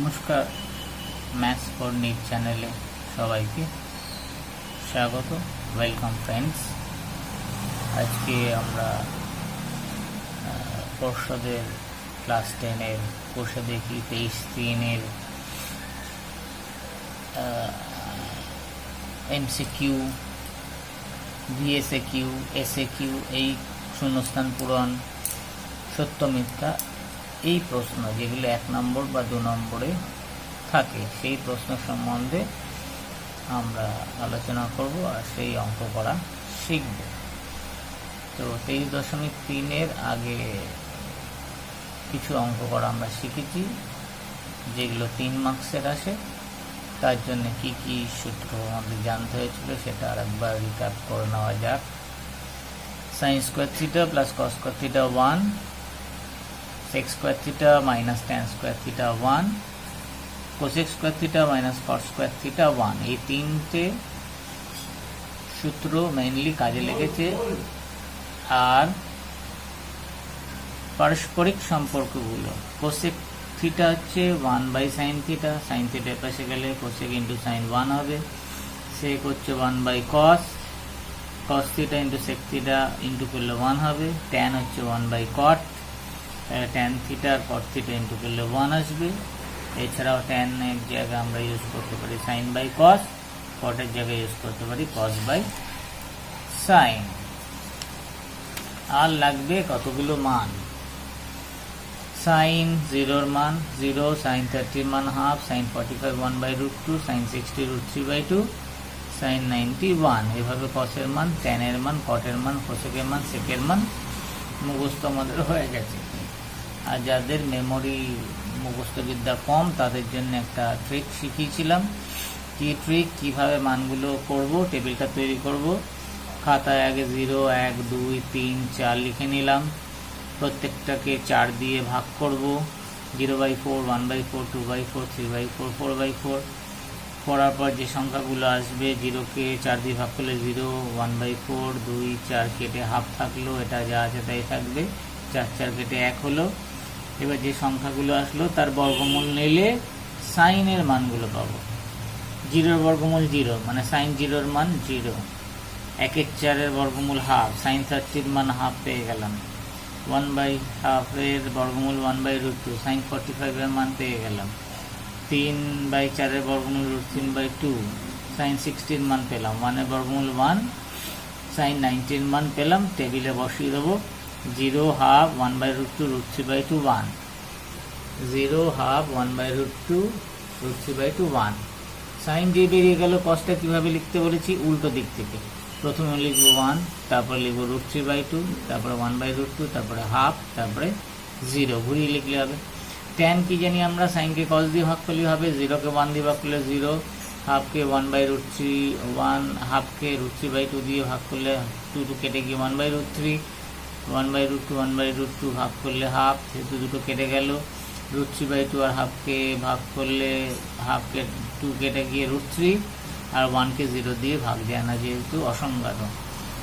নমস্কার, maths for NEET চ্যানেলে সবাইকে স্বাগত। Welcome friends. আজকে আমরা পর্ষদের ক্লাস 10-এর কোষে দেখি 23-3-এর এমসিকিউ, ভিএসএকিউ, এসএকিউ, এই শূন্যস্থান পূরণ, সত্য মিথ্যা, এই প্রশ্ন যেগুলো 1 নম্বর বা 2 নম্বরে থাকে সেই প্রশ্ন সম্বন্ধে আমরা আলোচনা করব আর সেই অঙ্ক করা শিখব। তো 23.3-এর আগে কিছু অঙ্ক করা আমরা শিখেছি যেগুলো 3 মার্কসের আসে। তার জন্য কি কি সূত্র আমাদের জানতে হয়েছিল সেটা আরেকবার রিক্যাপ করে নেওয়া যাক। sin square theta plus cos square theta 1, sec square theta minus tan square theta 1, cosec square theta minus cot square theta 1, এই তিনটে সূত্র মেইনলি কাজে লেগেছে। আর পারস্পরিক সম্পর্কগুলো, cosec থিটা হচ্ছে 1/sin থিটা, sin থিটা পাশে গেলে cosec ইন্টু sin 1 হবে, sec হচ্ছে 1/cos, cos theta into sec theta into করলে 1 হবে, tan হচ্ছে 1/cot, tan থিটা আর cot থিটা ইন্টু করলে 1 আসবে। এছাড়াও tan এর জায়গায় আমরা ইউজ করতে পারি sin/cos, cot এর জায়গায় ইউজ করতে পারি cos/sin। আর লাগবে কতগুলো মান। sin 0 এর মান 0, sin 30 এর মান হাফ, sin 45 1/√2, sin 60 √3/2, sin 90 1। এভাবে cos এর মান, tan এর মান, cot এর মান, cosec এর মান, sec এর মান মুখস্থ আমাদের হয়ে গেছে। আর যাদের মেমোরি মুখস্থবিদ্যা কম তাদের জন্য একটা ট্রিক শিখিয়েছিলাম। কি ট্রিক, কিভাবে মানগুলো করব, টেবিলটা তৈরি করব। খাতায় আগে 0, 1, 2, 3, 4 লিখে নিলাম। প্রত্যেকটাকে 4 দিয়ে ভাগ করব। 0/4, 1/4, 2/4, 3/4, 4/4 করার পর যে সংখ্যাগুলো আসবে, 0কে 4 দিয়ে ভাগ করলে 0, 1/4, 2, 4 কেটে হাফ থাকলো, এটা যা আছে তাই থাকবে, 4 4 কেটে 1 হলো। এবার যে সংখ্যাগুলো আসলো তার বর্গমূল নিলে সাইনের মানগুলো পাবো। 0 বর্গমূল 0 মানে sin 0 এর মান 0, 1/4 বর্গমূল হাফ, sin 30 এর মান হাফ পেয়ে গেলাম। 1/2 বর্গমূল 1/√2, sin 45 এর মান পেয়ে গেলাম। 3/4 বর্গমূল √3/2, sin 60 মান পেলাম। 1 বর্গমূল 1, sin 90 মান পেলাম। টেবিলে বসিয়ে দেবো। 0 হাফ 1/√2 √3/2 1, 0 হাফ 1/√2 √3/2 1। সাইন যে বেরিয়ে গেল, কসটা কিভাবে লিখতে বলেছি উল্টো দিক থেকে। প্রথমে লিখবো 1, তারপরে লিখবো √3/2, তারপরে 1/√2, তারপরে হাফ, তারপরে 0 ঘুরিয়ে লিখলে হবে। ট্যান কি জানি আমরা, সাইনকে কস দিয়ে ভাগ করলে হবে, 0কে 1 দিয়ে ভাগ করলে 0, হাফকে 1/√3, 1 হাফকে √3/2 দিয়ে ভাগ করলে 2 কেটে গিয়ে 1/√3, 1/√2, 1/√2 ভাগ করলে হাফ, যেহেতু দুটো কেটে গেল। √3/2 আর হাফকে ভাগ করলে হাফকে 2 কেটে গিয়ে √3, আর 1কে 0 দিয়ে ভাগ যায় না যেহেতু অসংজ্ঞাত।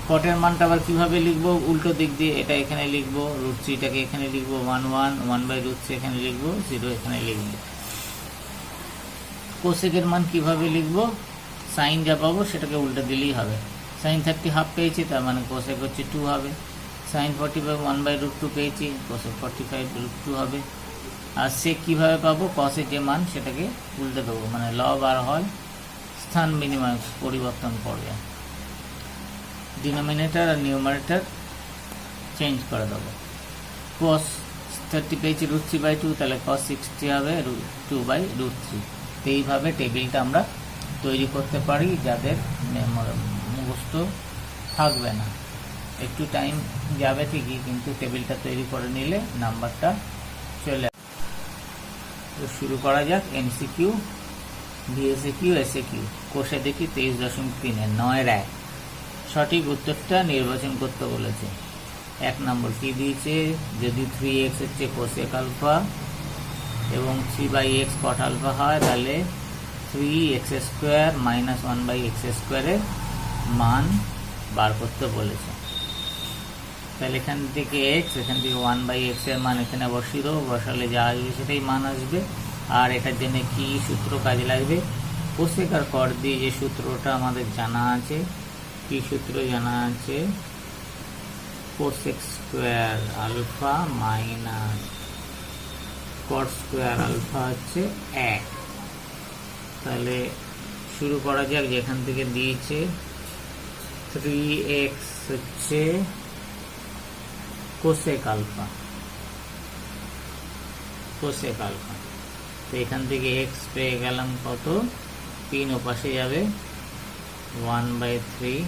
কটের মানটা আবার কীভাবে লিখবো, উল্টো দিক দিয়ে। এটা এখানে লিখবো, √3টাকে এখানে লিখবো 1 1, 1/√3 এখানে লিখবো, 0 এখানে লিখবো। কোসেকের মান কিভাবে লিখবো, সাইন যা পাবো সেটাকে উল্টো দিলেই হবে। sin 30 হাফ পেয়েছি, তার মানে কোসেক হচ্ছে 2 হবে। sin 45 1/√2 পেয়েছি, cosec 45√2 হবে। আর sec কীভাবে পাবো, cosec যে মান সেটাকে উল্টে দেবো, মানে লব আর হয় স্থান বিনিময় পরিবর্তন করবে। ডিনোমিনেটর আর নিউমারেটর চেঞ্জ করে দেবো। cos 30 পেয়েছি √3/2, তাহলে cos 60 হবে 2/√3। তো এইভাবে টেবিলটা আমরা তৈরি করতে পারি যাদের মুখস্থ থাকবে না। একটু টাইম যাবে ঠিকই, কিন্তু টেবিলটা তৈরি করে নিলে নাম্বারটা চলে আসবে। তো শুরু করা যাক। MCQ, VSAQ, SAQ. কোষে দেখি 23.3-এর 9-1 সঠিক উত্তরটা নির্বাচন করতে বলেছে। 1 নম্বর কি দিয়েছে, যদি 3x হচ্ছে কোসেক আলফা এবং 3/x কট আলফা হয় তাহলে 3x² - 1/x² এর মান বার করতে বলেছে। তাহলে এখান থেকে x, এখান থেকে 1/x এর মান এখানে বসিয়ে দেবো, বসালে যা আসবে সেটাই মান আসবে। আর এটার জন্য কি সূত্র কাজে লাগবে, কোসেক আর কট দিয়ে যে সূত্রটা আমাদের জানা আছে, কি সূত্র জানা আছে, cosec square alpha minus cot square alpha হচ্ছে 1। তাহলে শুরু করা যাক, যেখান থেকে দিয়েছে 3x হচ্ছে কোসেক আলফা, কোসেক আলফা। তো এখান থেকে x পেয়ে গেলাম কত, 3 ওপাশে যাবে 1/3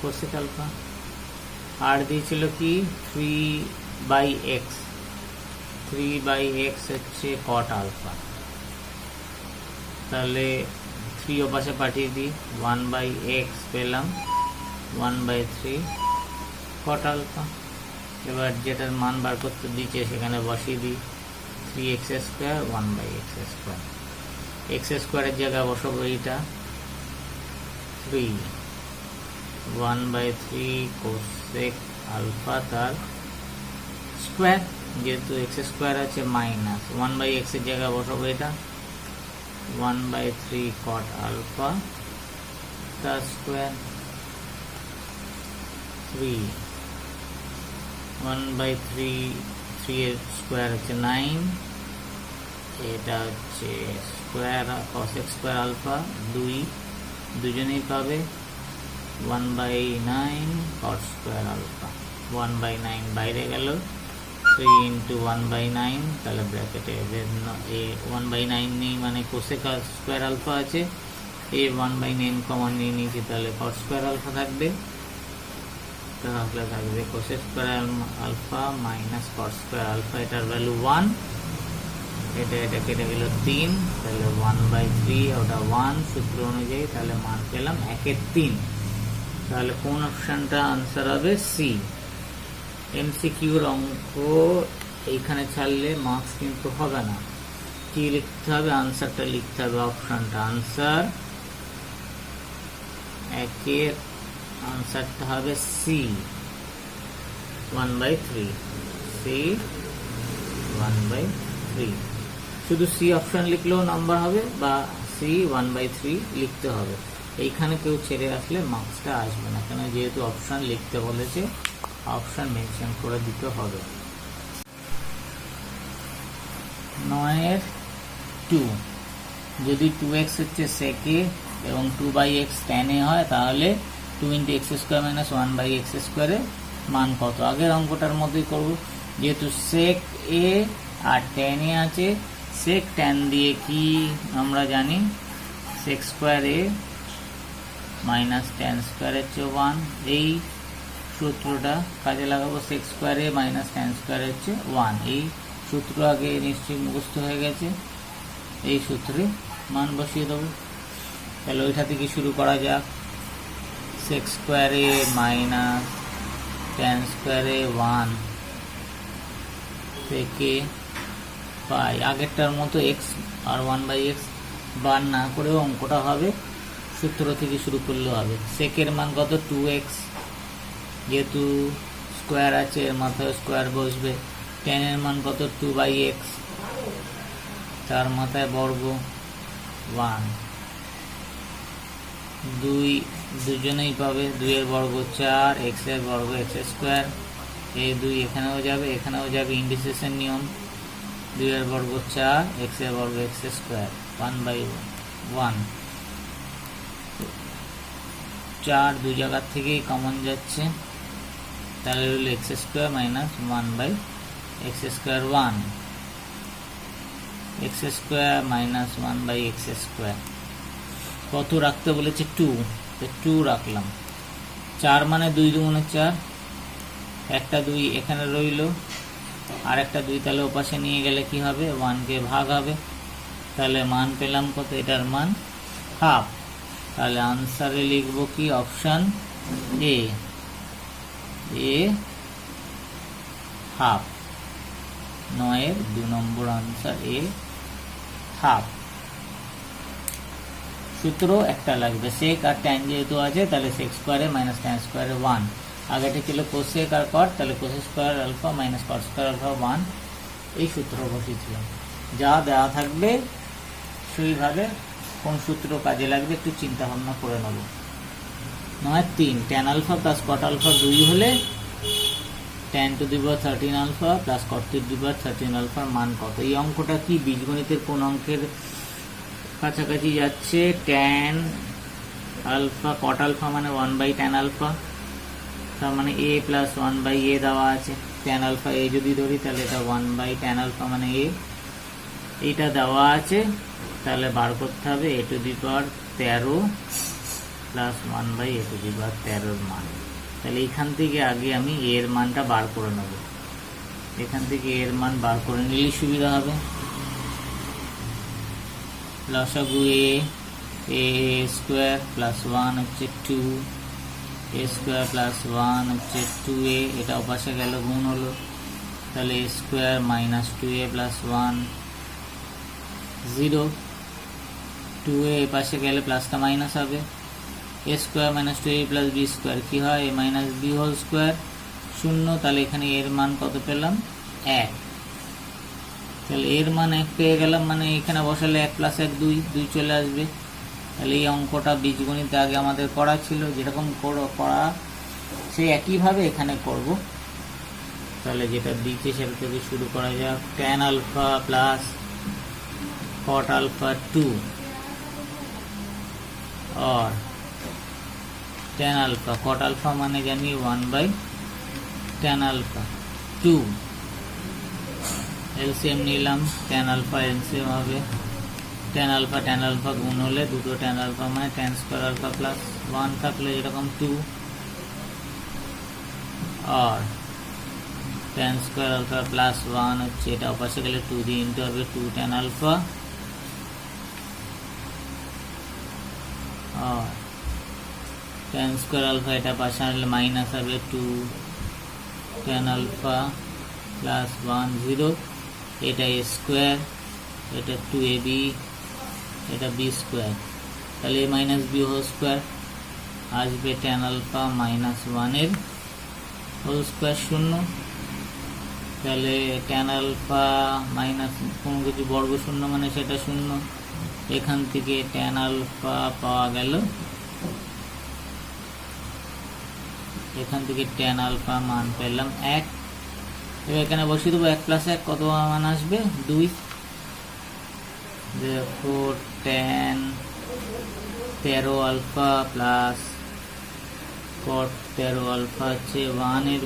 কোসেক আলফা। আর দিয়েছিল কি 3/x, 3/x হচ্ছে কট আলফা। তাহলে 3 ওপাশে পাঠিয়ে দিই, 1/x পেলাম 1/3 কট আলফা। এবার যেটার মান বার করতে দিচ্ছে সেখানে বসিয়ে দিই, 3x square 1/x square. x স্কোয়ারের জায়গায় বসাবো এইটা 3, 1/3 কোসেক আলফা তার স্কোয়ার, যেহেতু x স্কোয়ার আছে মাইনাস 1/x এর জায়গায় বসাবো এটা 1/3 কট আলফা তার স্কোয়ার, 3 1/3, 3 এর স্কোয়ার হচ্ছে 9, এটা হচ্ছে স্কোয়ার কোসেক স্কোয়ার আলফা 2, দুজনেই পাবে 1/9 কট স্কোয়ার আলফা। 1/9 বাইরে গেল, 3 ইন্টু 1/9, তাহলে ব্র্যাকেটে 1/9 নেই মানে কোসেক স্কোয়ার আলফা আছে, 1/9 কমন নিয়ে নিয়েছি, তাহলে কট স্কোয়ার আলফা থাকবে, তাহলে থাকবে cosec square alpha minus cot square alpha, এটার ভ্যালু 1, এটা কেটে গেল 3, তাহলে 1/3 ওটা 1 সূত্র অনুযায়ী, তাহলে মান পেলাম 1/3। তাহলে কোন অপশনটা আনসার হবে, সি। এমসিকিউর অঙ্ক এইখানে ছাড়লে মার্কস কিন্তু হবে না, কি লিখতে হবে, আনসারটা লিখতে হবে, অপশনটা আনসার, একের আনসারটা হবে সি 1/3, সি 1/3। শুধু সি অপশন লিখলেও নাম্বার হবে বা সি 1/3 লিখতে হবে। এইখানে কেউ ছেড়ে আসলে মার্কসটা আসবে না, কেন যেহেতু অপশন লিখতে বলেছে, অপশন মেনশন করে দিতে হবে। 9/2, যদি 2x হচ্ছে সেকে এবং 2/x tan এ হয়, তাহলে 2 × x² - 1/x স্কোয়ারে মান কত। আগের অঙ্কটার মতোই করব, যেহেতু সেক এ আর tan এ আছে, সেক tan দিয়ে কি আমরা জানি, সেক স্কোয়ার এ মাইনাস tan স্কোয়ার হচ্ছে 1, এই সূত্রটা কাজে লাগাবো, সেক স্কোয়ার এ মাইনাস tan স্কোয়ার হচ্ছে 1, এই সূত্র আগে নিশ্চয়ই মুখস্থ হয়ে গেছে, এই সূত্রে মান বসিয়ে দেবো। তাহলে ওইটা থেকে শুরু করা যাক, সেক স্কোয়ার এ মাইনাস tan স্কোয়ার এ 1 থেকে পাই, আগেরটার মতো x আর 1/x বার না করেও অঙ্কটা হবে, সূত্র থেকে শুরু করলেও হবে। সেকের মান কত, 2x, যেহেতু স্কোয়ার আছে এর মাথায় স্কোয়ার বসবে। tan এর মান কত, 2/x, তার মাথায় বর্গ 1, 2 দুজনেই পাবে, 2 এর বর্গ 4, x এর বর্গ x স্কোয়ার, এই 2 এখানেও যাবে এখানেও যাবে, ইন্ডিসেশন নিয়ম, 2 এর বর্গ 4, x এর বর্গ x স্কোয়ার, 1/1, 4 দুই জায়গার থেকেই কমন যাচ্ছে, তাহলে হলো x square minus 1/x square 1, x square minus 1/x square, কত রাখতে বলেছে 2, তো 2 রাখলাম। 4 মানে 2 দুগুণে 4, একটা 2 এখানে রইল, আর একটা 2 তাহলে ওপাশে নিয়ে গেলে কি হবে, 1 কে ভাগ হবে, তাহলে মান পেলাম কত, এটার মান হাফ। তাহলে আনসারে লিখব কি, option A, half. 9 2 number answer A, half. সূত্র একটা লাগবে, সেক আর ট্যান যেহেতু আছে, তাহলে সেক স্কোয়ারে মাইনাস ট্যান স্কোয়ারে 1, আগেটা ছিল কোসেক আর কট, তাহলে cosec square alpha minus cot square alpha 1, এই সূত্র বসিয়েছিলাম। যা দেওয়া থাকবে সেইভাবে কোন সূত্র কাজে লাগবে একটু চিন্তা ভাবনা করে নেব। 9 tan alpha plus cot alpha 2 হলে tan to the power 13 alpha plus cot to the power 13 আলফার মান কত? এই অঙ্কটা কি বীজগণিতের কোন অঙ্কের কাছাকাছি যাচ্ছে? tan আলফা কট আলফা মানে 1/tan আলফা, তার মানে a প্লাস 1/a দেওয়া আছে। tan আলফা a যদি ধরি তাহলে এটা 1/tan আলফা মানে a, এইটা দেওয়া আছে। তাহলে বার করতে হবে a টু দি পাওয়ার 13 প্লাস 1/a টু দি পাওয়ার 13 এর মান। তাহলে এখান থেকে আগে আমি a এর মানটা বার করে নেব। এখান থেকে a এর মান বার করে নিলে সুবিধা হবে। লসাগু a স্কোয়ার প্লাস 1 হচ্ছে 2, a স্কোয়ার প্লাস 1 হচ্ছে 2a, এটা ওপাশে গেল গুণ হলো, তাহলে a square minus 2a plus 1 0, 2a এপাশে গেলে প্লাসটা মাইনাস হবে, a square minus 2a plus b square কি হয়? a minus b whole square 0। তাহলে এখানে এর মান কত পেলাম? 1। তাহলে এর মান 1 পেয়ে গেলাম, মানে এখানে বসালে 1 প্লাস 1 2 চলে আসবে। তাহলে এই অঙ্কটা বীজগণিতে আগে আমাদের করা ছিল, যেরকম করা সেই একইভাবে এখানে করব। তাহলে যেটা দিচ্ছে সেটা থেকে শুরু করা যাক। tan alpha plus cot alpha 2 और tan আলফা cot আলফা মানে জানি 1/tan আলফা 2, এলসিএম নিলাম, tan আলফা এলসিএম হবে tan আলফা গুণ হলে দুটো tan আলফা মানে tan স্কোয়ার আলফা প্লাস 1 থাকলে এরকম 2, আর tan স্কোয়ার আলফা প্লাস 1 হচ্ছে এটা পাশে গেলে 2 দিয়ে ইন্টু হবে 2 tan আলফা, আর tan স্কোয়ার আলফা এটা পাশে আনলে মাইনাস হবে 2 tan আলফা প্লাস 1 0, এটা a স্কোয়ার, এটা 2ab, এটা b স্কোয়ার, তাহলে a minus b whole square আসবে tan আলফা মাইনাস 1 এর হোল স্কোয়ার 0। তাহলে tan আলফা মাইনাস কোনো কিছু বর্গ 0 মানে সেটা 0, এখান থেকে tan আলফা পাওয়া গেল, এখান থেকে tan আলফা মান পেলাম 1। এবার এখানে বসিয়ে দেবো 1 প্লাস 1 কত মান আসবে? 2। therefore tan 13 alpha plus cot 13 alpha হচ্ছে 1 এর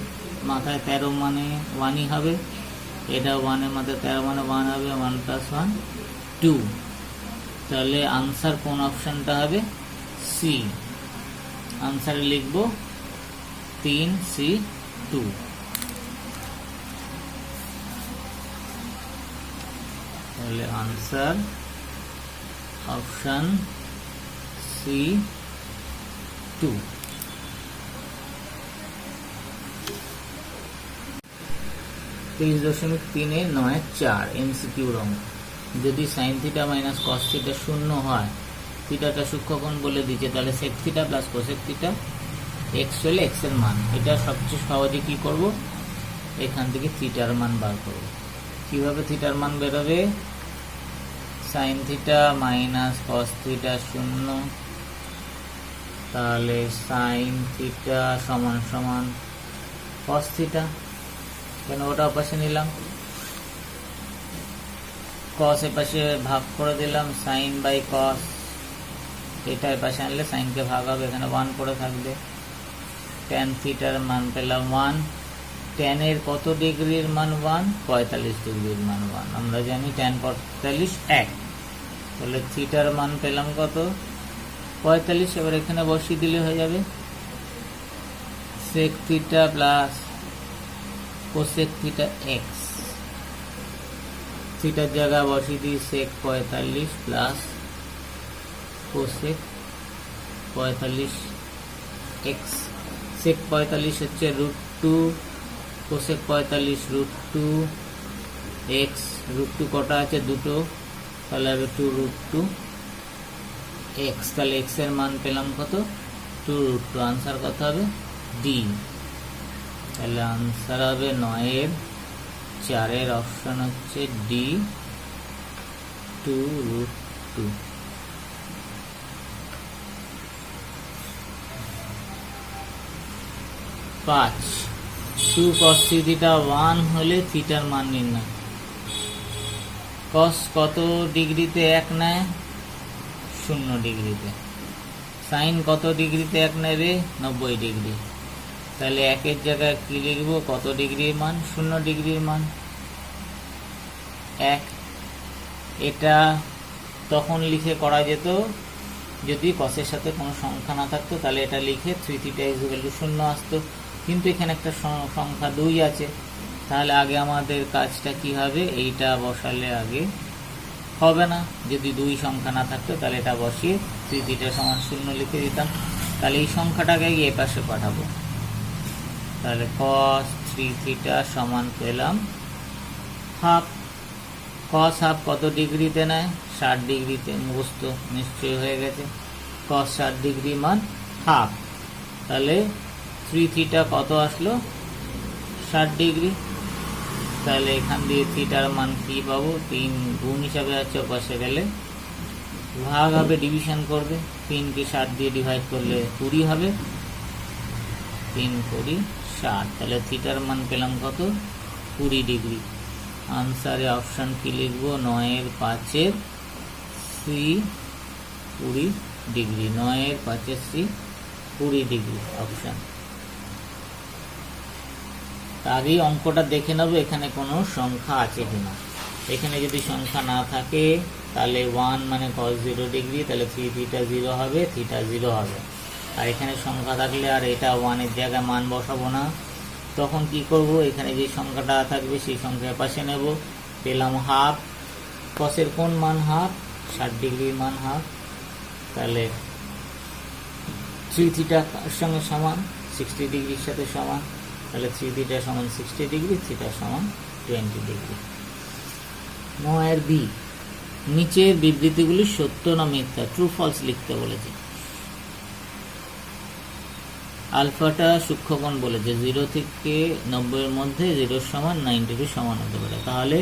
মাথায় 13 মানে 1ই হবে, এটা 1 এর মাথায় 13 মানে 1 হবে, 1 প্লাস 1 2। তাহলে আনসার কোন অপশনটা হবে? সি। আনসারে লিখবো 3C2। তাহলে আনসার অপশন C2। 23.3-9-4 এমসিকিউর অঙ্ক। যদি sine theta minus cos theta 0 হয়, থিটাটা সূক্ষ্মকোণ বলে দিচ্ছে, তাহলে sec theta plus cosec theta x হলে এক্স এর মান। এটা সবচেয়ে সহজে কি করব? এখান থেকে থিটার মান বার করব। কিভাবে থিটার মান বেরোবে? Sign theta minus cos theta 0, তাহলে সাইন থিটা সমান সমান কস থিটা, কেন ওটা পাশে নিলাম, কস এর পাশে ভাগ করে দিলাম, সাইন বাই কস, এটা এর পাশে আনলে সাইনকে ভাগ হবে, এখানে 1 করে থাকবে। ট্যান থিটার মান পেলাম 1, ট্যান এর কত ডিগ্রির মান 1? 45 ডিগ্রির মান 1। আমরা জানি ট্যান 45 1, তাহলে থিটার মান পেলাম কত? 45। এবার এখানে বসিয়ে দিলে হয়ে যাবে sec theta plus cosec theta x, থিটার জায়গায় বসিয়ে দিই sec 45 plus cosec 45 x. Sec 45 হচ্ছে √2, কোসেক 45 √2 এক্স, √2 কটা আছে? দুটো, তাহলে হবে 2√2 এক্স। তাহলে এক্স এর মান পেলাম কত? 2√2। আনসার কত হবে? ডি। তাহলে আনসার হবে 9-4 অপশন হচ্ছে ডি 2√2। পাঁচ 2 cos থিটা 1 হলে থিটার মান নির্ণয়। cos কত ডিগ্রিতে 1 নেয়? 0 ডিগ্রিতে। সাইন কত ডিগ্রিতে 1 নেবে? 90 ডিগ্রি। তাহলে 1 জায়গায় কি লিখবো? কত ডিগ্রির মান? 0 ডিগ্রির মান 1। এটা তখন লিখে করা যেত যদি কসের সাথে কোনো সংখ্যা না থাকতো, তাহলে এটা লিখে 3 থিটা ইকুয়াল টু 0 আসতো। কিন্তু এখানে একটা সংখ্যা 2 আছে, তাহলে আগে আমাদের কাজটা কি হবে? এইটা বসালে আগে হবে না। যদি 2 সংখ্যা না থাকতো তাহলে এটা বসিয়ে 3 থিটা সমান 0 লিখে দিতাম। তাহলে এই সংখ্যাটাকে এই পাশে পাঠাবো। তাহলে cos 3 থিটা সমান পেলাম হাফ। cos হাফ কত ডিগ্রিতে নেয়? 60 ডিগ্রিতে। মুখস্থ নিশ্চয় হয়ে গেছে। cos 60 ডিগ্রি মান হাফ। তাহলে 3 থিটা কত আসলো? 60 ডিগ্রি। তাহলে এখান দিয়ে থিটার মান কি পাবো? 3 গুণ হিসাবে আছে, পাশে গেলে ভাগ হবে, ডিভিশন করবে। 3 কে 60 দিয়ে ডিভাইড করলে 20 হবে। 3 20 60। তাহলে থিটার মান পেলাম কত? 20 ডিগ্রি। আনসারে অপশন কি লিখবো? 9/5 C 20 degree. 9/5 C 20 degree option. আগেই অঙ্কটা দেখে নেবো এখানে কোনো সংখ্যা আছে কিনা। এখানে যদি সংখ্যা না থাকে তাহলে 1 মানে cos 0 ডিগ্রি, তাহলে 3 থিটা 0 হবে, থিটা 0 হবে। আর এখানে সংখ্যা থাকলে আর এটা 1 এর জায়গায় মান বসাবো না। তখন কি করব? এখানে যে সংখ্যাটা থাকবে সেই সংখ্যার পাশে নেব। পেলাম হাফ। কসের কোন মান? হাফ। 60 ডিগ্রির মান হাফ। তাহলে 3 থিটা সঙ্গে সমান 60 ডিগ্রির সাথে সমান। তাহলে 3 থিটা সমান 60 ডিগ্রি, থিটা সমান 20 ডিগ্রি। 9 বি, নিচের বিবৃতিগুলি সত্য না মিথ্যা, ট্রু ফলস লিখতে বলেছে। আলফাটা সূক্ষ্মকোণ বলেছে, 0 থেকে 90 এর মধ্যে 0 সমান 90 সমান হতে পারে। তাহলে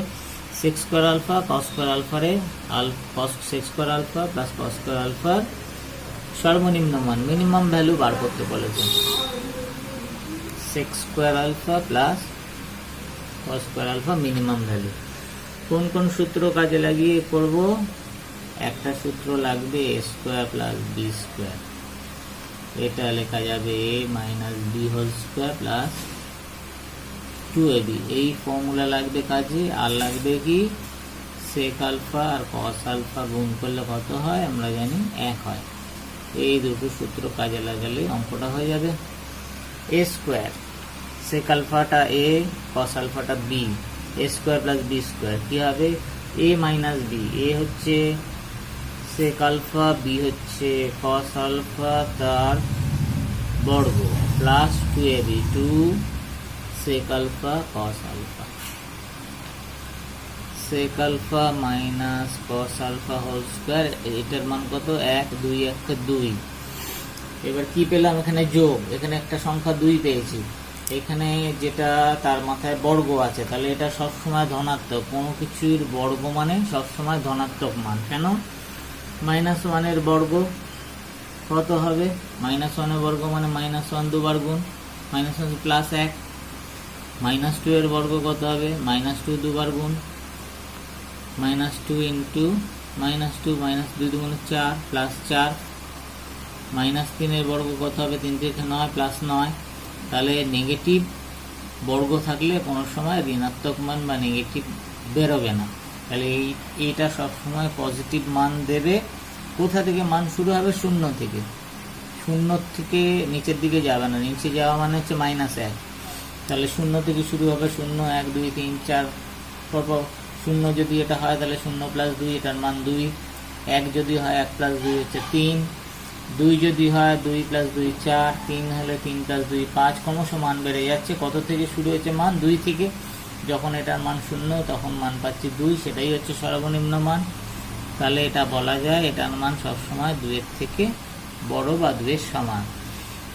sec square alpha cos square আলফারে sec square alpha plus cos square আলফার সর্বনিম্ন মান, মিনিমাম ভ্যালু বার করতে বলেছে। sec square alpha plus cos square alpha minimum value. কোন কোন সূত্র কাজে লাগিয়ে করব? একটা সূত্র লাগবে a square plus b square. এটা লেখা যাবে a minus b whole square plus 2ab। এই ফর্মুলা লাগবে কাজে। আর লাগবে কি? sec আলফা আর cos আলফা গুণ করলে কত হয় আমরা জানি, 1 হয়। এই দুটো সূত্র কাজে লাগালে অঙ্কটা হয়ে যাবে। a স্কয়ার, sec আলফাটা a, cos আলফাটা b, a square plus b square কি হবে? a minus b। a হচ্ছে sec আলফা, b হচ্ছে cos আলফা তার বর্গ plus 2ab, 2 sec alpha cos alpha. sec alpha minus cos alpha whole square, এটার মান কত? 1 2 1 2। এবার কি পেলাম? এখানে যোগ, এখানে একটা সংখ্যা 2 পেয়েছি। এখানে যেটা তার মাথায় বর্গ আছে, তাহলে এটা সবসময় ধনাত্মক। কোনো কিছুর বর্গ মানে সবসময় ধনাত্মক মান। কেন? -1 এর বর্গ কত হবে? -1 এর বর্গ মানে -1 দুবার গুণ, -1 প্লাস 1। -2 এর বর্গ কত হবে? -2 দুবার গুণ, -2 ইন্টু -2 -2 দুগুণে 4 প্লাস 4। -3 এর বর্গ কত হবে? 3 থেকে 9 প্লাস 9। তাহলে নেগেটিভ বর্গ থাকলে কোনো সময় ঋণাত্মক মান বা নেগেটিভ বেরোবে না। তাহলে এইটা সবসময় পজিটিভ মান দেবে। কোথা থেকে মান শুরু হবে? 0 থেকে। 0 থেকে নিচের দিকে যাবে না, নিচে যাওয়া মানে হচ্ছে -1। তাহলে 0 থেকে শুরু হবে। 0 1 2 3 4 পরপর 0 যদি এটা হয় তাহলে 0 প্লাস 2, এটার মান 2। 1 যদি হয় 1 প্লাস 2 হচ্ছে 3। 2 যদি হয় 2 প্লাস 2 4, 3 হলে 3 প্লাস 2 5। ক্রমশ মান বেড়ে যাচ্ছে। কত থেকে শুরু হয়েছে মান? 2 থেকে। যখন এটার মান 0 তখন মান পাচ্ছি 2, সেটাই হচ্ছে সর্বনিম্ন মান। তাহলে এটা বলা যায় এটার মান সবসময় 2 এর থেকে বড় বা 2 এর সমান।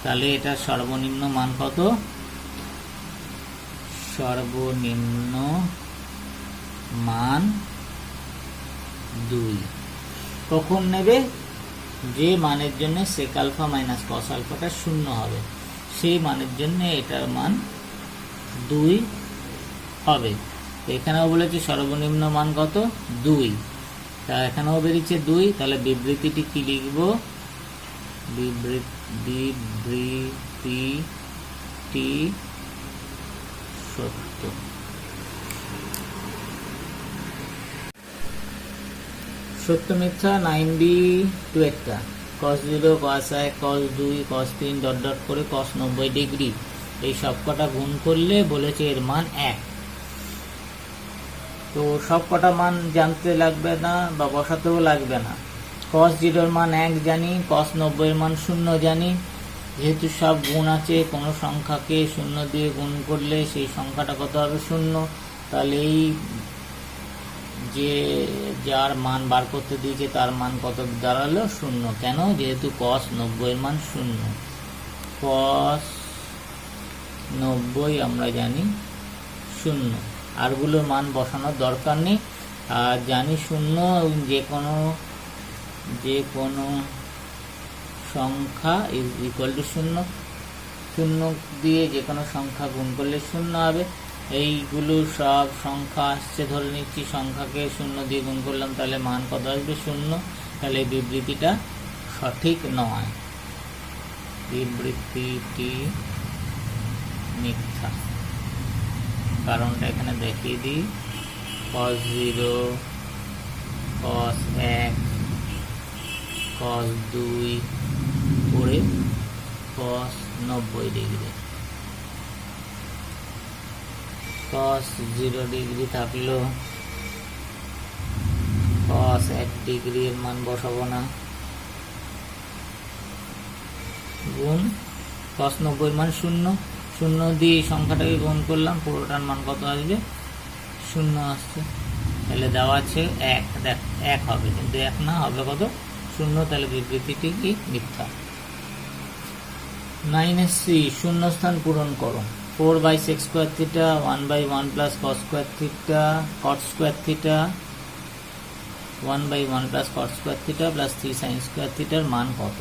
তাহলে এটার সর্বনিম্ন মান কত? সর্বনিম্ন মান 2। কখন নেবে? যে মানের জন্য sec আলফা মাইনাস cos আলফাটা 0 হবে, সেই মানের জন্য এটার মান 2 হবে। এখানেও বলেছে সর্বনিম্ন মান কত? 2। তা এখানেও বেরিয়েছে 2। তাহলে বিবৃতিটি কি লিখব? বিবৃতিটি সত্য। সত্য মিথ্যা 9b টু একটা cos 0 cos 1 cos 2 cos 3 dot dot করে cos 90 ডিগ্রি এই সবকটা গুণ করলে বলেছে এর মান 1। তো সবকটা মান জানতে লাগবে না বা বসাতেও লাগবে না। cos 0 এর মান 1 জানি, cos 90 এর মান 0 জানি। যেহেতু সব গুণ আছে, কোনো সংখ্যাকে 0 দিয়ে গুণ করলে সেই সংখ্যাটা কত হবে? 0। তাহলে এই যে যার মান বার করতে দিয়েছে তার মান কত দাঁড়ালো? 0। কেন? যেহেতু cos 90 এর মান 0। cos 90 আমরা জানি 0, আরগুলোর মান বসানোর দরকার নেই। আর জানি 0, যে কোনো সংখ্যা ইজ ইকুয়াল টু 0। 0 দিয়ে যে কোনো সংখ্যা গুণ করলে 0 হবে। এইগুলো সব সংখ্যা আসছে, ধরে নিচ্ছি সংখ্যাকে 0 দিয়ে গুণ করলাম, তাহলে মান কত আসবে? 0। তাহলে এই বিবৃতিটা সঠিক নয়, বিবৃতিটি মিথ্যা। কারণটা এখানে দেখিয়ে দিই। cos 0 cos 1 cos 2 করে cos 90 ডিগ্রি। cos 0 ডিগ্রি থাকলো, cos 1 ডিগ্রির মান বসাবো না, গুণ cos 90 মান 0। 0 দিয়ে সংখ্যাটাকে গুণ করলাম, পুরোটার মান কত আসবে? 0 আসছে। তাহলে দেওয়া আছে 1, দেখ 1 হবে, কিন্তু 1 না, হবে কত? 0। তাহলে বিবৃতিটি কি? মিথ্যা। 9c শূন্যস্থান পূরণ করো। 4/sec square theta 1/1 plus cos square theta cot square theta 1/1 plus cot square theta plus 3 sin square থিটার মান কত?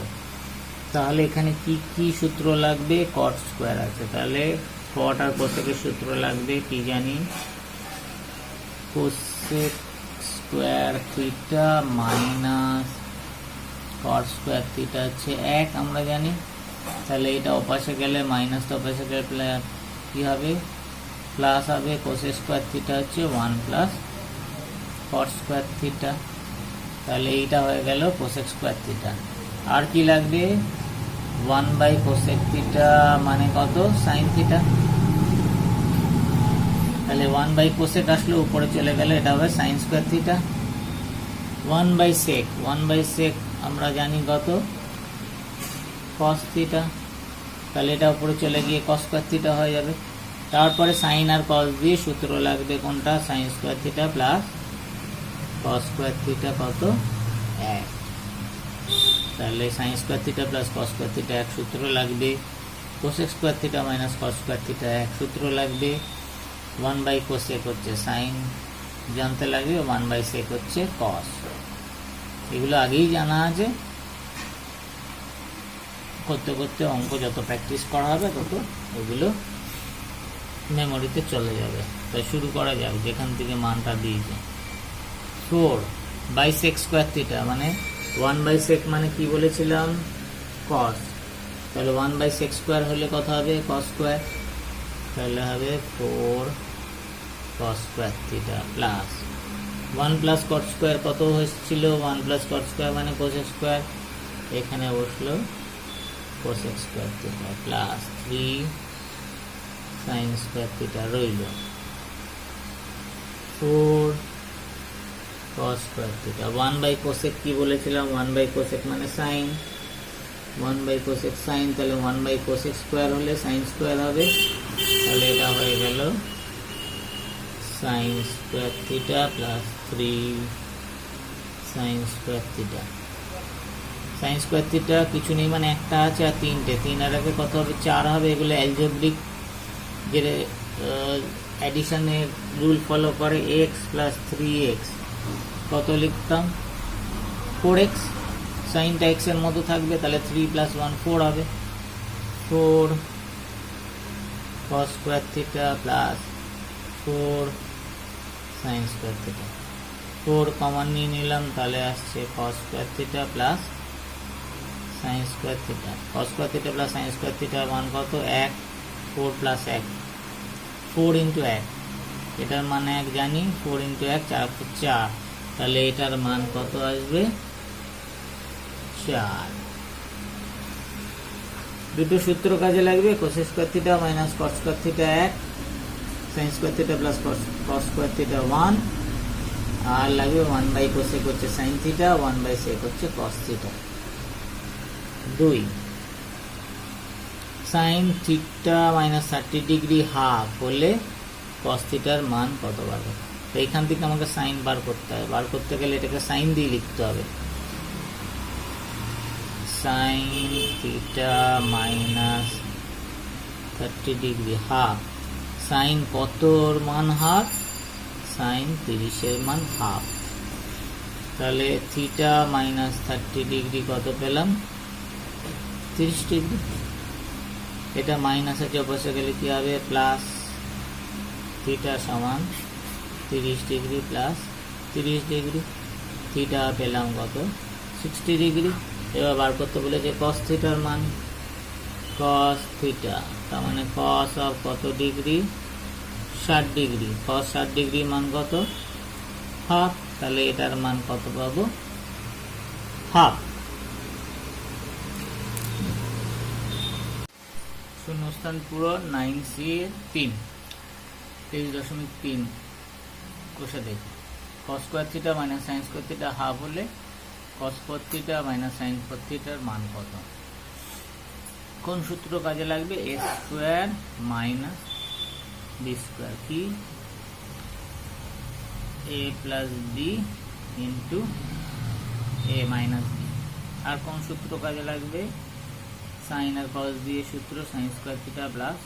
তাহলে এখানে কি কি সূত্র লাগবে? cot স্কোয়ার আছে, তাহলে cot আর cosec এর সূত্র লাগবে। কি জানি? cosec square theta minus cot square theta হচ্ছে 1, আমরা জানি। তাহলে এটা ওপাশে গেলে মাইনাসটা ওপাশে গেলে কি হবে? প্লাস হবে। cosec স্কোয়ার থিটা হচ্ছে 1 প্লাস cot স্কোয়ার থিটা। তাহলে এইটা হয়ে গেল cosec স্কোয়ার থিটা। আর কি লাগবে? 1/cosec থিটা মানে কত? sin theta. তাহলে 1/cosec আসলে উপরে চলে গেলে এটা হবে sin স্কোয়ার থিটা। 1/sec আমরা জানি কত? cos theta. তাহলে এটা উপরে চলে গিয়ে cos স্কোয়ার থিটা হয়ে যাবে। তারপরে sin আর cos দিয়ে সূত্র লাগবে কোনটা? sin square theta plus cos square theta কত? 1। তাহলে sin square theta plus cos square theta 1 সূত্র লাগবে। cosec square theta minus cos square theta 1 সূত্র লাগবে। 1/cosec হচ্ছে sin জানতে লাগবে, 1/sec হচ্ছে cos। এগুলো আগেই জানা আছে। করতে করতে অঙ্ক যত প্র্যাকটিস করা হবে তত ওগুলো মেমোরিতে চলে যাবে। তাই শুরু করা যাক যেখান থেকে মানটা দিয়েছে। 4/sec স্কোয়ার থিটা মানে 1/sec মানে কি বলেছিলাম? cos। তাহলে 1/sec স্কোয়ার হলে কত হবে? cos square. তাহলে হবে 4 cos square theta plus 1 plus cot square কত হয়েছিল? 1 প্লাস cot স্কোয়ার মানে cosec স্কোয়ার, এখানে বসলো cosec square theta plus 3 sin square theta রইল। 4 cos স্কোয়ার থিটা 1/cosec কি বলেছিলাম? 1/cosec মানে sin, 1/cosec sin। তাহলে 1/cosec স্কোয়ার হলে sin স্কোয়ার হবে। তাহলে এটা হয়ে গেল sin square theta plus 3 sin square theta. sin square theta কিছু নেই মানে একটা আছে, আর 3টে, 3 আর আগে কত হবে? 4 হবে। এগুলো অ্যালজেব্রিক যে অ্যাডিশনের রুল ফলো করে, x প্লাস 3x কত লিখতাম 4x, সাইনটা x এর মতো থাকবে, তাহলে 3 + 1 4 হবে, 4 cos square theta plus 4 sin square theta. 4 common নিয়ে নিলাম, তাহলে আসছে cos square theta plus sin square theta. cos square theta plus sin square থিটার মান কত? 1, 4 + 1, 4 × 1, এটার মান 1 জানি, 4 × 1 4 × 4, তাহলে এটার মান কত আসবে? 4। দুটো সূত্র কাজে লাগবে, cos square theta minus cos square theta 1, sin square theta plus cos square theta 1, আর লাগবে 1/cosec হচ্ছে sin থিটা, 1/sec হচ্ছে cos theta. 2 sin theta minus 30 degree half হলে cos থিটার মান কত পাবো? তো এইখান থেকে আমাকে সাইন বার করতে হবে, বার করতে গেলে এটাকে সাইন দিয়ে লিখতে হবে, sin theta minus 30 degree half. Sine কতর মান হাফ? সাইন 30 এর মান হাফ, তাহলে থিটা মাইনাস 30 ডিগ্রি কত পেলাম? 30 ডিগ্রি। এটা মাইনাস আছে, অবশ্যই গেলে কি হবে? প্লাস, থিটা সমান 30 ডিগ্রি প্লাস 30 ডিগ্রি, থিটা পেলাম কত? 60 ডিগ্রি। এবার বার করতে বলেছে cos থিটার মান, cos থিটা তার মানে cos অফ কত ডিগ্রি? 60 ডিগ্রি। cos 60 ডিগ্রি মান কত? হাফ, তাহলে এটার মান কত পাবো? হাফ। শূন্যস্থান পূরণ 9C এর 3, 23.3 কষে দেখি। cos square theta minus sin square theta half হলে cos square theta minus sin square থিটার মান কত? কোন সূত্র কাজে লাগবে? a square minus b square, কি a plus b into a minus b। আর কোন সূত্র কাজে লাগবে? সাইন আর cos দিয়ে সূত্র, sin square theta plus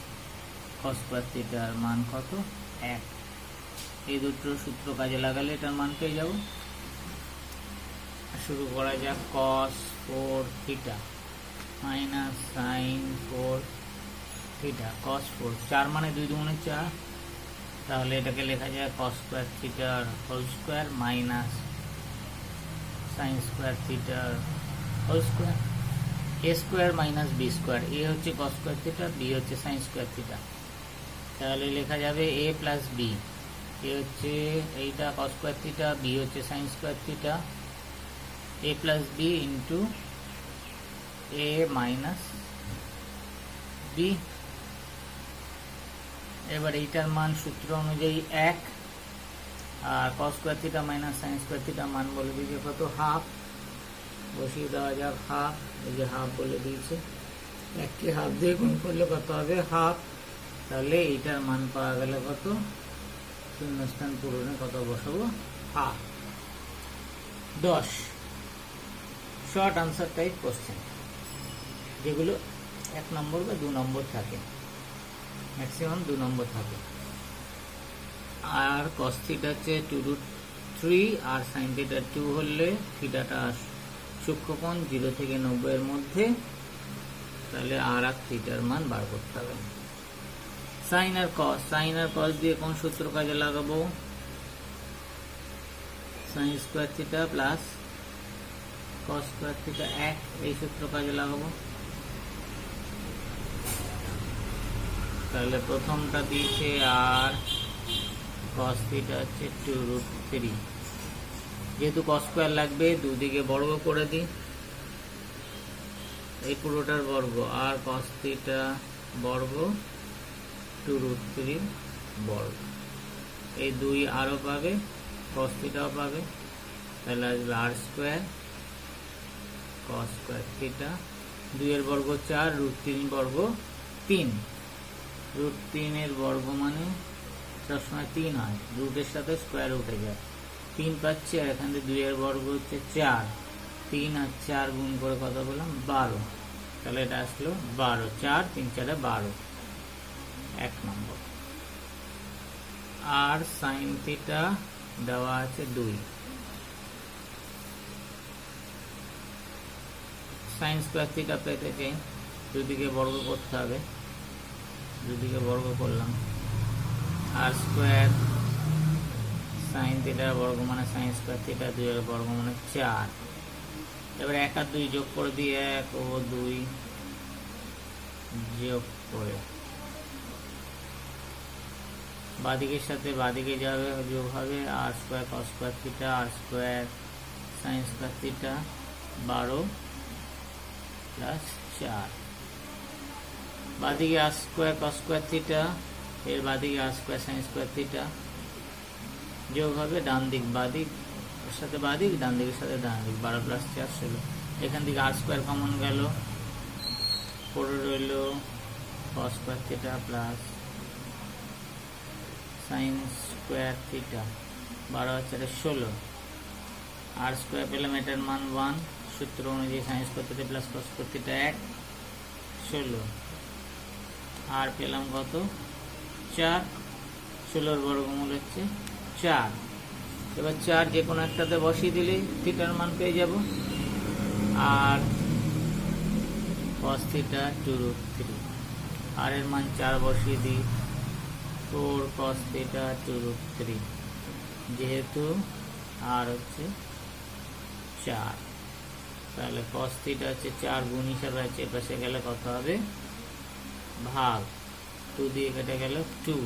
cos square থিটার মান কত? 1। এই দুটো সূত্র কাজে লাগালে এটার মান পেয়ে যাব। শুরু করা যাক। cos 4 theta minus sin 4 theta, cos 4 4 মানে 2 × 4, তাহলে এটাকে লেখা যায় cos স্কয়ার থিটার whole square minus sin square থিটার whole square. a square minus b square, a হচ্ছে cos স্কয়ার থিটা, b হচ্ছে sin স্কয়ার থিটা, তাহলে লেখা যাবে a প্লাস b। a হচ্ছে এইটা cos স্কয়ার থিটা, b হচ্ছে sin square theta, a plus b into a minus b। এবার এইটার মান সূত্র অনুযায়ী 1, আর cos square theta minus sin square theta মান বলে দিয়েছে কত? হাফ। বসিয়ে দেওয়া যাক হাফ, এই যে হাফ বলে দিয়েছে, 1 কে হাফ দিয়ে গুণ করলে কত হবে? হাফ। তাহলে এইটার মান পাওয়া গেল কত? শূন্যস্থান পূরণে কত বসাবো? Half. 10 short answer type question, যেগুলো 1 নম্বর বা 2 নম্বর থাকে, ম্যাক্সিমাম 2 নম্বর থাকে। আর cos থিটা হচ্ছে 2√3, আর sin থিটা 2 হলে থিটাটা সূক্ষ্মকোণ 0 থেকে 90 এর মধ্যে, তাহলে আর থিটার মান বার করতে হবে। সাইন আর cos দিয়ে কোন সূত্র কাজে লাগাবো? sin square theta plus cos square theta 1, এই সূত্র কাজে লাগাবো। তাহলে প্রথমটা দিয়েছে আর cos থিটা হচ্ছে 2√3, যেহেতু cos স্কয়ার লাগবে দুদিকে বর্গ করে দিই, এই পুরোটার বর্গ, আর cos থিটা বর্গ 2√3 বর্গ, এই 2 আরও পাবে, cos থিটাও পাবে, তাহলে আসবে r square cos square theta, 2 এর বর্গ 4, √3 বর্গ 3, √3 এর বর্গ মানে সবসময় 3 হয়, রুটের সাথে স্কয়ার উঠে যায়, 3 পাচ্ছি, আর এখানে 2 এর বর্গ হচ্ছে 4, 3 আর 4 গুণ করে কত বললাম? 12, তাহলে এটা আসলো 12, 4 3 4 12, 1 নম্বর। আর সাইন থিটা দেওয়া আছে 2, সাইন স্কোয়ার থিটা পেতে চাই, দুদিকে বর্গ করতে হবে, দুদিকে বর্গ করলাম, আর স্কোয়ার সাইন থিটার বর্গ মানে সাইন স্কোয়ার থিটা, 2 এর বর্গ মানে 4। এবার 1 আর 2 যোগ করে দিয়ে 1 ও 2 যোগ করে বাদিকের সাথে বাদিকে যাবে, যোগ হবে r square cos square theta, r square sine square theta 12 plus 4। বাদিকে r square cos square theta, এর বাদিকে r square sine square theta যোগ হবে, ডান দিক বাদিক এর সাথে বাদিক, ডান দিকের সাথে ডান দিক, 12 প্লাস 4 16। এখান থেকে আর স্কোয়ার কমন গেল, পড়ে রইল কস square theta plus sign square theta, 12 আর 4 16। আর স্কোয়ার পেলাম, এটার মান 1, সূত্র অনুযায়ী sign square theta plus cos square theta 1 16। আর পেলাম কত 4, 16 এর বর্গমূল হচ্ছে 4। এবার 4 যে কোনো একটাতে বসিয়ে দিলে থিটার মান পেয়ে যাব, আর cos থিটা 2√3, আর এর মান 4 বসিয়ে দিই, 4 cos থিটা 2√3, যেহেতু আর হচ্ছে 4, তাহলে cos থিটা হচ্ছে 4 গুণ হিসাবে আছে, পাশে গেলে কত হবে ভাগ, 2 দিয়ে কেটে গেল 2,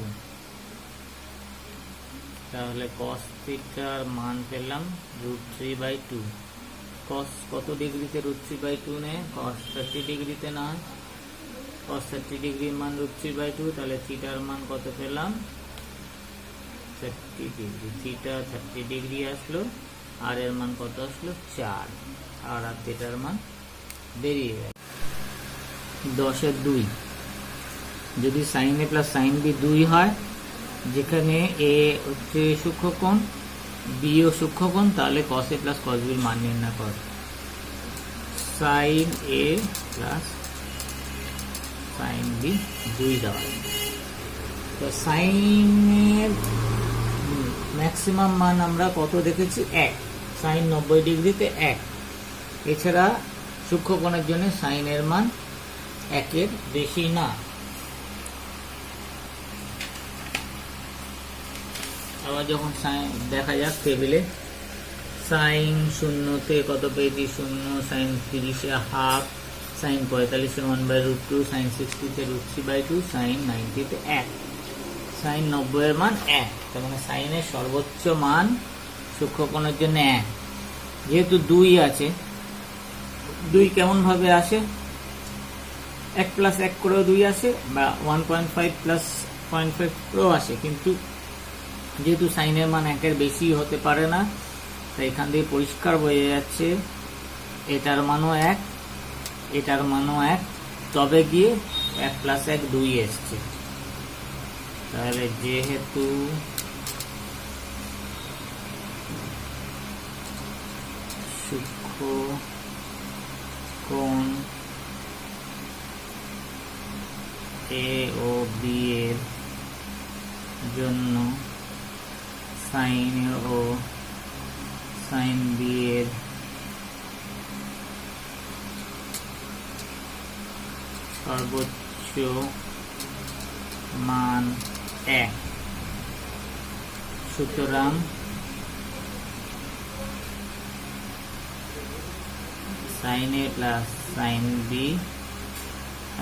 তাহলে cos থিটার মান পেলাম √3/2। cos কত ডিগ্রিতে √3/2 নেয়, cos 30 ডিগ্রিতে না, cos 30 ডিগ্রির মান √3/2, তাহলে থিটার মান কত পেলাম 30 ডিগ্রি, থিটা 30 ডিগ্রি আসলো, আর এর মান কত আসলো 4, আর থিটার মান বেরিয়ে গেল। 10 2, যদি সাইন এ প্লাস সাইন বি 2 হয়, যেখানে এ হচ্ছে সূক্ষ্মকোণ, বি ও সূক্ষ্মকোণ, তাহলে cos a plus cos b এর মান নির্ণয় কর। সাইন এ প্লাস সাইন বি 2 দেওয়া, তো সাইনের ম্যাক্সিমাম মান আমরা কত দেখেছি 1, সাইন 90 ডিগ্রিতে 1। এছাড়া সূক্ষ্মকোণের জন্য সাইনের মান 1 এর বেশি না। আবার যখন সাইন দেখা যাক টেবিলে, সাইন 0-তে কত পেয়েছি 0, সাইন 30-এ হাফ, সাইন 45-এ 1/√2, সাইন 60-তে √3/2, সাইন 90-তে 1, সাইন 90 এর মান 1, তার মানে সাইনের সর্বোচ্চ মান সূক্ষ্মকোণের জন্য 1। যেহেতু 2 আছে, 2 কেমন ভাবে আসে, 1 প্লাস 1 করেও 2 আসে, বা 1.5 প্লাস 0.5 করেও আসে, কিন্তু যেহেতু সাইনের মান 1 এর বেশি হতে পারে না, তাই এখান থেকে পরিষ্কার বোঝা যাচ্ছে এটার মানও 1, এটার মানও 1, তবে গিয়ে 1 প্লাস 1 2 এসছে। তাহলে যেহেতু সূক্ষ্মকোণ এ ও বি এর জন্য সাইন ও সাইন বি এর সর্বোচ্চ মান 1, সুতরাং সাইন এ প্লাস সাইন বি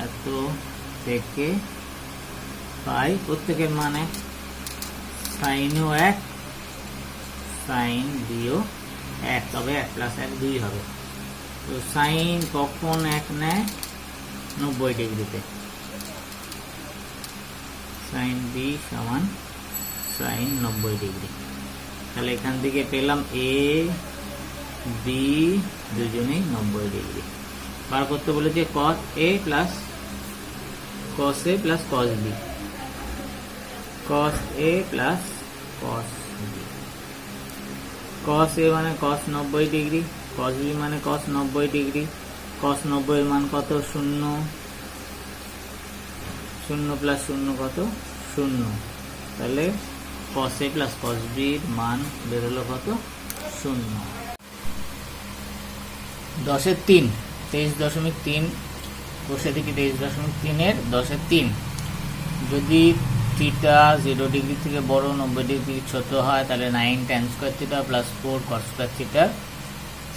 এত থেকে পাই, প্রত্যেকের মান 1, সাইনও 1, সাইন বিও 1, তবে 1 প্লাস 1 2 হবে। তো সাইন কখন 1 নেয় 90 ডিগ্রিতে, সাইন বি সমান সাইন 90 ডিগ্রি। তাহলে এখান থেকে পেলাম এ বি দুজনেই 90 ডিগ্রি। বার করতে বলেছে cos a plus cos a plus cos b, cos a plus cos b, cos a মানে cos 90 ডিগ্রি, cos b মানে cos 90 ডিগ্রি, cos 90 এর মান কত 0, 0 প্লাস 0 কত 0, তাহলে cos a plus cos b এর মান বেরোলো কত 0। 10 3, 23.3 বসে দেখি 23.3 10-3 যদি থিটা 0 ডিগ্রি থেকে বড় 90 ডিগ্রি ছোট হয় তাহলে 9 tan square theta plus 4 cos square থিটার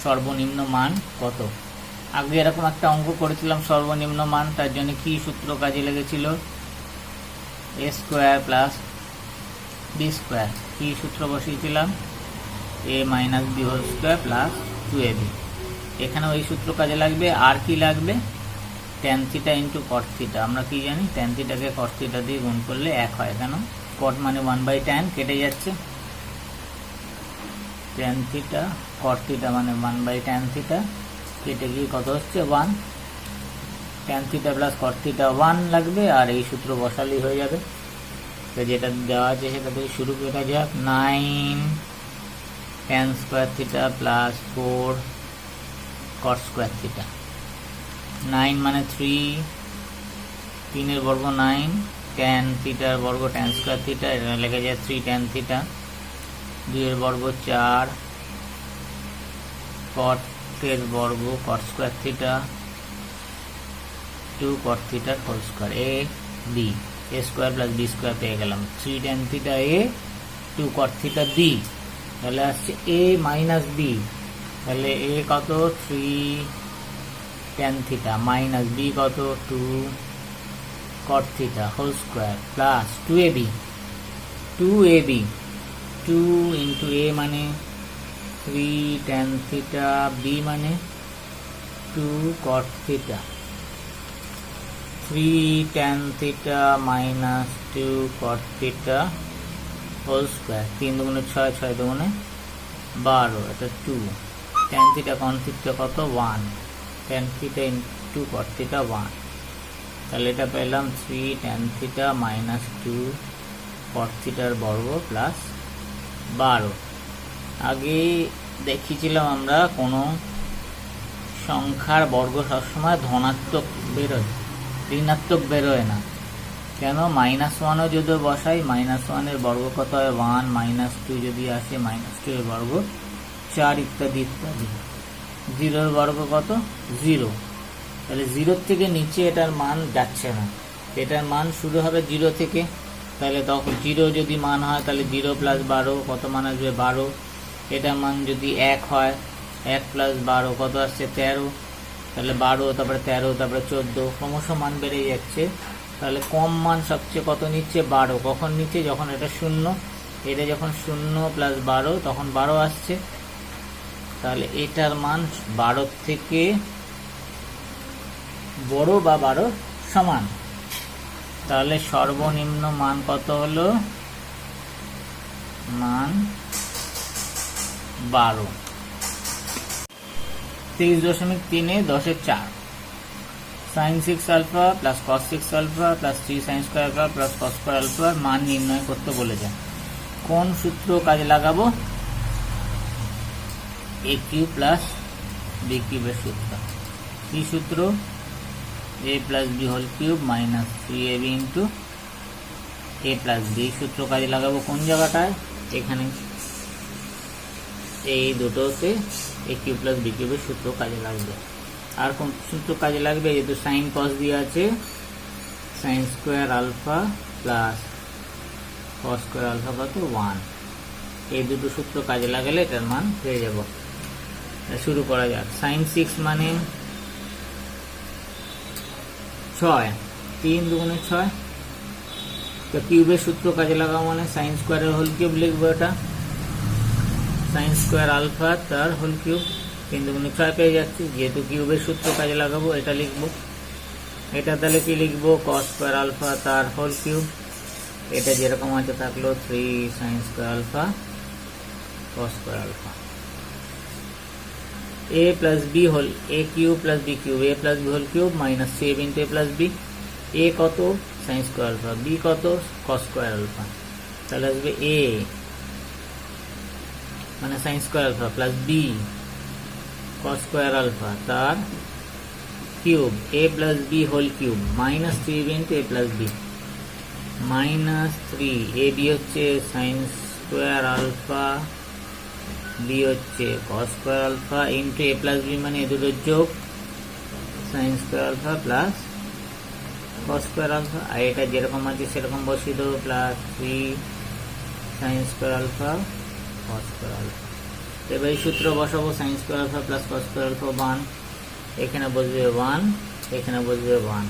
সর্বনিম্ন মান কত? আগে এরকম একটা অঙ্ক করেছিলাম সর্বনিম্ন মান, তার জন্য কি সূত্র কাজে লেগেছিল? a square plus b square. কি সূত্র বসিয়েছিলাম? a minus b whole square plus 2ab। এখানে ওই সূত্র কাজে লাগবে। আর কি লাগবে? tan theta into cot theta. আমরা কি জানি? tan থিটাকে cot থিটা দিয়ে গুণ করলে 1 হয়। কেন? cot মানে 1/tan কেটে যাচ্ছে, tan থিটা cot থিটা মানে 1/tan থিটা কেটে গিয়ে কত হচ্ছে? 1। tan theta plus cot theta 1 লাগবে, আর এই সূত্র বসালেই হয়ে যাবে। তো যেটা দেওয়া আছে সেটা থেকে শুরু করা যাক। 9 tan square theta plus 4 cot square theta. 9 মানে 3, 3 এর বর্গ 9, tan থিটার বর্গ tan স্কয়ার থিটা, এটা লেখা যায় 3 tan থিটা। 2 এর বর্গ 4, cot এর বর্গ cot স্কয়ার থিটা, 2 cot থিটার whole square. a b, a square plus b square পেয়ে গেলাম। 3 tan theta a, 2 cot theta b, তাহলে আসছে a মাইনাস b। তাহলে a কত? 3 tan থিটা মাইনাস b কত? 2 cot theta whole square plus 2ab। 2 into a মানে 3 tan theta, b মানে 2 cot theta. 3 tan theta minus 2 cot theta whole square. 3 দুগুণে 6, 6 দুগুণে 12, এটা 2। tan থিটা cot থিটা কত? 1। tan theta into cot theta 1, তাহলে এটা পেলাম 3 tan থিটা মাইনাস 2 cot থিটার বর্গ প্লাস 12। আগে দেখিয়েছিলাম আমরা কোনো সংখ্যার বর্গ সবসময় ধনাত্মক বেরোয়, ঋণাত্মক বেরোয় না। কেন? -1ও যদি বসাই, -1 এর বর্গ কত হয়? 1, -2 যদি আসে -2 এর বর্গ 4, ইত্যাদি ইত্যাদি। 0 এর বর্গ কত? 0। তাহলে 0 থেকে নিচে এটার মান যাচ্ছে না, এটার মান শুরু হবে 0 থেকে। তাহলে তখন 0 যদি মান হয় তাহলে 0 প্লাস 12 কত মান আসবে? 12। এটার মান যদি 1 হয়, 1 প্লাস 12 কত আসছে? 13। তাহলে 12, তারপরে 13, তারপরে 14, ক্রমশ মান বেড়ে যাচ্ছে। তাহলে কম মান সবচেয়ে কত নিচ্ছে? 12। কখন নিচ্ছে? যখন এটা 0। এটা যখন 0 প্লাস 12 তখন 12 আসছে। তাহলে এটার মান 12 থেকে বড় বা 12 সমান। তাহলে সর্বনিম্ন মান কত হলো? মান 12। 23.3 10-4 sin 6 alpha plus cos 6 alpha plus 3 sin square alpha plus cos square আলফার মান নির্ণয় করতে বলেছেন। কোন সূত্র কাজে লাগাবো? a কিউব প্লাস b কিউবের সূত্র। কি সূত্র? a plus b whole cube minus 3ab into a plus b। সূত্র কাজে লাগাবো কোন জায়গাটায়? এখানে এই দুটোতে a কিউব প্লাস b কিউবের সূত্র কাজে লাগবে। আর কোন সূত্র কাজে লাগবে? যেহেতু সাইন কস দিয়ে আছে, sine square alpha plus cos square alpha কত? 1। এই দুটো সূত্র কাজে লাগালে এটার মান পেয়ে যাব। শুরু করা যাক। সাইন 6 মানে 6, 3 দুগুণে 6। তো কিউবের সূত্র কাজে লাগাবো মানে সাইন স্কোয়ারের হোল কিউব লিখবো। এটা সাইন স্কোয়ার আলফা তার হোল কিউব, 3 দুগুণে 6 পেয়ে যাচ্ছি। যেহেতু কিউবের সূত্র কাজে লাগাবো এটা লিখবো। এটা তাহলে কি লিখবো? কস স্কোয়ার আলফা তার হোল কিউব। এটা যেরকম আছে থাকলো 3 sine square alpha cos square alpha. a plus B whole, a cube plus B cube, a plus B whole cube minus 3 into a plus B. a কত? Sine square alpha, b কত? Cos square alpha. তাহলে আসবে a মানে sine square alpha plus b cos square alpha তার cube, a plus B whole cube minus 3 into a plus B. Minus 3, a b হচ্ছে sine square alpha, B হচ্ছে cos square alpha into a plus B মানে এ দুটো যোগ, sine square alpha plus cos square alpha, আর এটা যেরকম আছে সেরকম বসিয়ে দেবো, plus 3 sine square alpha cos square alpha. এবার এই সূত্র বসাবো, sine square alpha plus cos square alpha 1, এখানে বসবে 1, এখানে বসবে 1,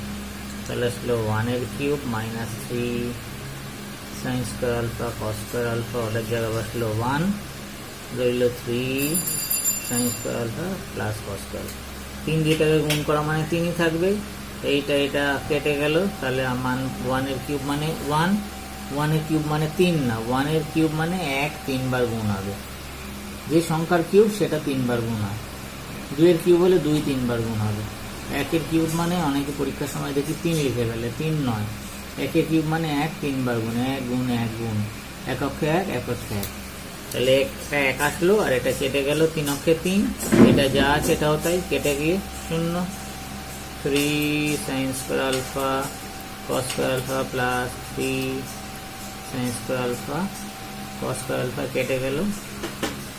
তাহলে আসলো 1 এর cube minus 3 sine square alpha cos square alpha, ওটার জায়গায় বসলো 1, রইল 3 sine square alpha plus cos square. 3 যেটাকে গুণ করা মানে 3ই থাকবে, এইটা এটা কেটে গেল, তাহলে মান 1 এর কিউব মানে 1, 1 এর কিউব মানে 3 না, 1 এর কিউব মানে 1 3 বার গুণ হবে, যে সংখ্যার কিউব সেটা 3 বার গুণ হয়। 2 এর কিউব হলে 2 3 বার গুণ হবে। 1 এর কিউব মানে অনেকে পরীক্ষার সময় দেখি 3 লিখে ফেলে, 3 নয়, 1 এর কিউব মানে 1 3 বার গুণ, 1 গুণ 1 গুণ, 1 অক্ষে 1 1 অক্ষে 1, তাহলে একটা 1 আসলো আর এটা কেটে গেল, 3 অক্ষে 3, এটা যা আছে এটাও তাই, কেটে গিয়ে 0, 3 sine square alpha cos square alpha plus 3 sine square alpha cos square alpha কেটে গেল,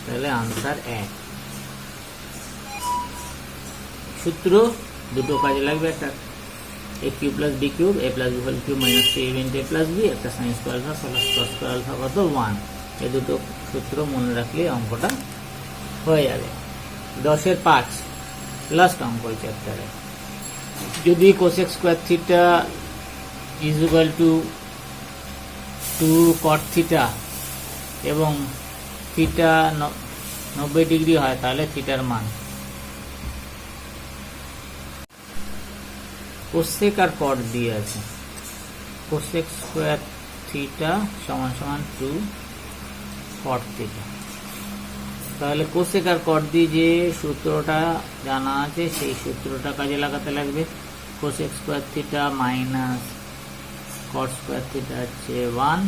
তাহলে আনসার 1। সূত্র দুটো কাজে লাগবে, একটা a cube plus b cube, a plus b whole cube minus 3 into a plus b, একটা sine square alpha plus cos square alpha কত 1, এই দুটো সূত্র মনে রাখলে অঙ্কটা হয়ে যাবে। 10 এর 5 লাস্ট অঙ্ক এই চ্যাপ্টারে, যদি cosec square theta is equal to 2 caught theta এবং থিটা 90 ডিগ্রি হয়, তাহলে থিটার মান। কোসেক আর কট দিয়ে আছে, কোসেক স্কোয়ার থিটা সমান সমান 2 কট থিটা, তাহলে কোসেক আর কট দিয়ে যে সূত্রটা জানা আছে সেই সূত্রটা কাজে লাগাতে লাগবে। Cosec square theta minus cot square theta হচ্ছে 1,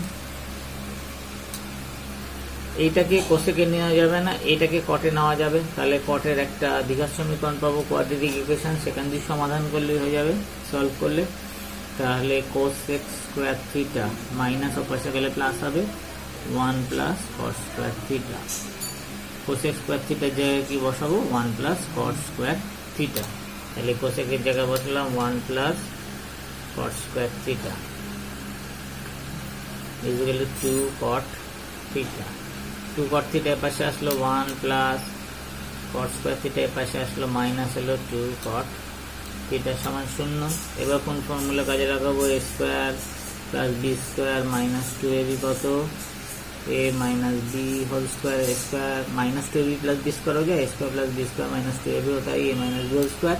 এইটাকে কোসেকে নেওয়া যাবে না, এইটাকে কটে নেওয়া যাবে, তাহলে কটের একটা দ্বিঘাত সমীকরণ পাবো, কোয়াড্রেটিক ইকুয়েশন, সেখান দিয়ে সমাধান করলে হয়ে যাবে, সলভ করলে। তাহলে কোসেক স্কোয়ার থিটা মাইনাস অপাশে গেলে প্লাস হবে 1 plus cot square theta, cosec square থিটার জায়গায় কি বসাবো 1 প্লাস কট স্কোয়ার থিটা, তাহলে কোসেকের জায়গায় বসালাম 1 plus cot square theta equal to 2 caught theta. 2 caught theta এর পাশে আসলো 1 প্লাস কট স্কোয়ার থিটা এর পাশে আসলো মাইনাস হলো 2 কট থিটা সমান 0। এবার কোন ফর্মুলা কাজে লাগাবো, a square plus b square minus 2ab কত a minus b whole square, a square minus 2ab plus b square हो गया, a square plus b square minus 2ab होता है a minus b whole square,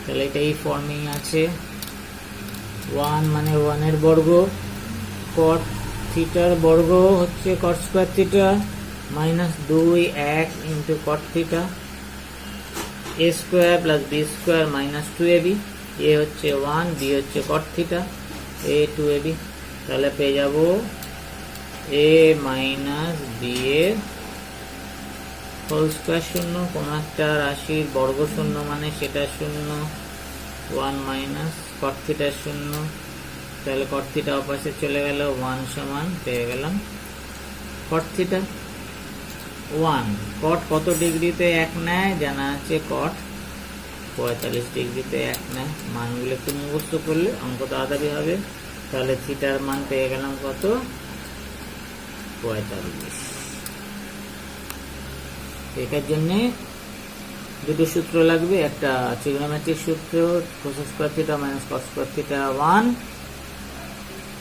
তাহলে এটা এই ফর্মেই আছে। 1 মানে 1 এর বর্গ, cot থিটার বর্গ হচ্ছে cot square theta minus 2 1 into cot theta, a square plus b square minus 2ab, a হচ্ছে 1 b হচ্ছে cot থিটা a 2ab, তাহলে পেয়ে যাব a মাইনাস b এর হোল স্কয়ার শূন্য, কোন একটা রাশির বর্গ শূন্য মানে সেটা শূন্য, 1 মাইনাস cot থিটা শূন্য, তাহলে cot থিটা অপাশে চলে গেল, 1 সমান পেয়ে গেলাম cot থিটা 1। cot কত ডিগ্রিতে 1 নেয় জানা আছে, cot 45 ডিগ্রিতে 1 নেয়, মানগুলো একটু মুখস্থ করলে অঙ্ক তাড়াতাড়ি হবে। তাহলে থিটার মান পেয়ে গেলাম কত 45। এটার জন্য দুটো সূত্র লাগবে, একটা ট্রিগোনোমেট্রিক সূত্র cos square theta minus cos square theta 1,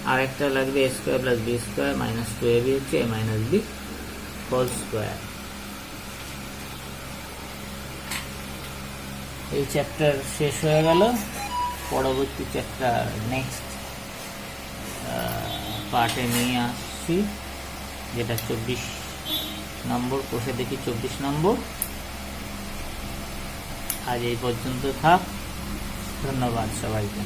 আর একটা লাগবে a square plus b square minus 2ab হচ্ছে a minus b whole square. এই চ্যাপ্টার শেষ হয়ে গেল, পরবর্তী চ্যাপ্টার নেক্সট পার্টে নিয়ে আসছি, যেটা 24 নম্বর, কোষে দেখি 24 নম্বর। আজ এই পর্যন্ত থাক, ধন্যবাদ সবাইকে।